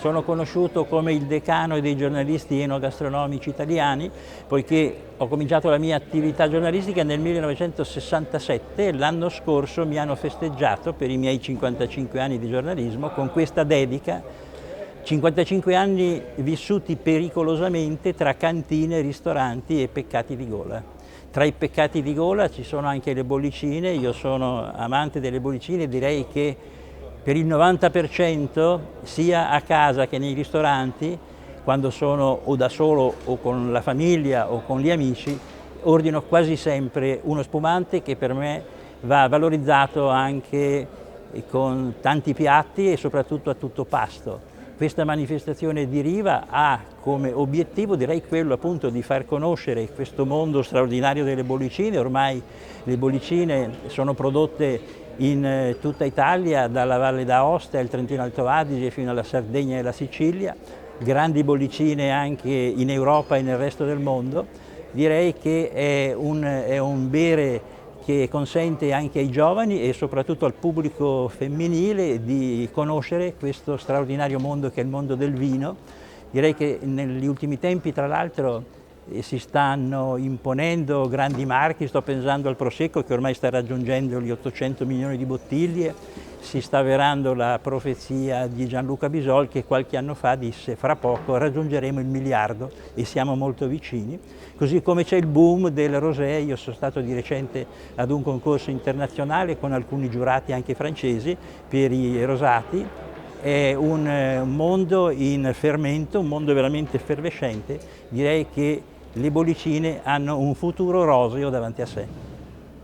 Sono conosciuto come il decano dei giornalisti enogastronomici italiani, poiché ho cominciato la mia attività giornalistica nel 1967 e l'anno scorso mi hanno festeggiato per i miei 55 anni di giornalismo con questa dedica. 55 anni vissuti pericolosamente tra cantine, ristoranti e peccati di gola. Tra i peccati di gola ci sono anche le bollicine, io sono amante delle bollicine, direi che per il 90% sia a casa che nei ristoranti, quando sono o da solo o con la famiglia o con gli amici, ordino quasi sempre uno spumante che per me va valorizzato anche con tanti piatti e soprattutto a tutto pasto. Questa manifestazione di Riva ha come obiettivo, direi, quello appunto di far conoscere questo mondo straordinario delle bollicine. Ormai le bollicine sono prodotte in tutta Italia, dalla Valle d'Aosta al Trentino Alto Adige fino alla Sardegna e alla Sicilia, grandi bollicine anche in Europa e nel resto del mondo. Direi che è un bere che consente anche ai giovani e soprattutto al pubblico femminile di conoscere questo straordinario mondo che è il mondo del vino. Direi che negli ultimi tempi, tra l'altro, si stanno imponendo grandi marchi, sto pensando al Prosecco che ormai sta raggiungendo gli 800 milioni di bottiglie, si sta avverando la profezia di Gianluca Bisol che qualche anno fa disse fra poco raggiungeremo il miliardo e siamo molto vicini, così come c'è il boom del rosé. Io sono stato di recente ad un concorso internazionale con alcuni giurati anche francesi per i rosati. È un mondo in fermento, un mondo veramente effervescente. Direi che le bollicine hanno un futuro roseo davanti a sé.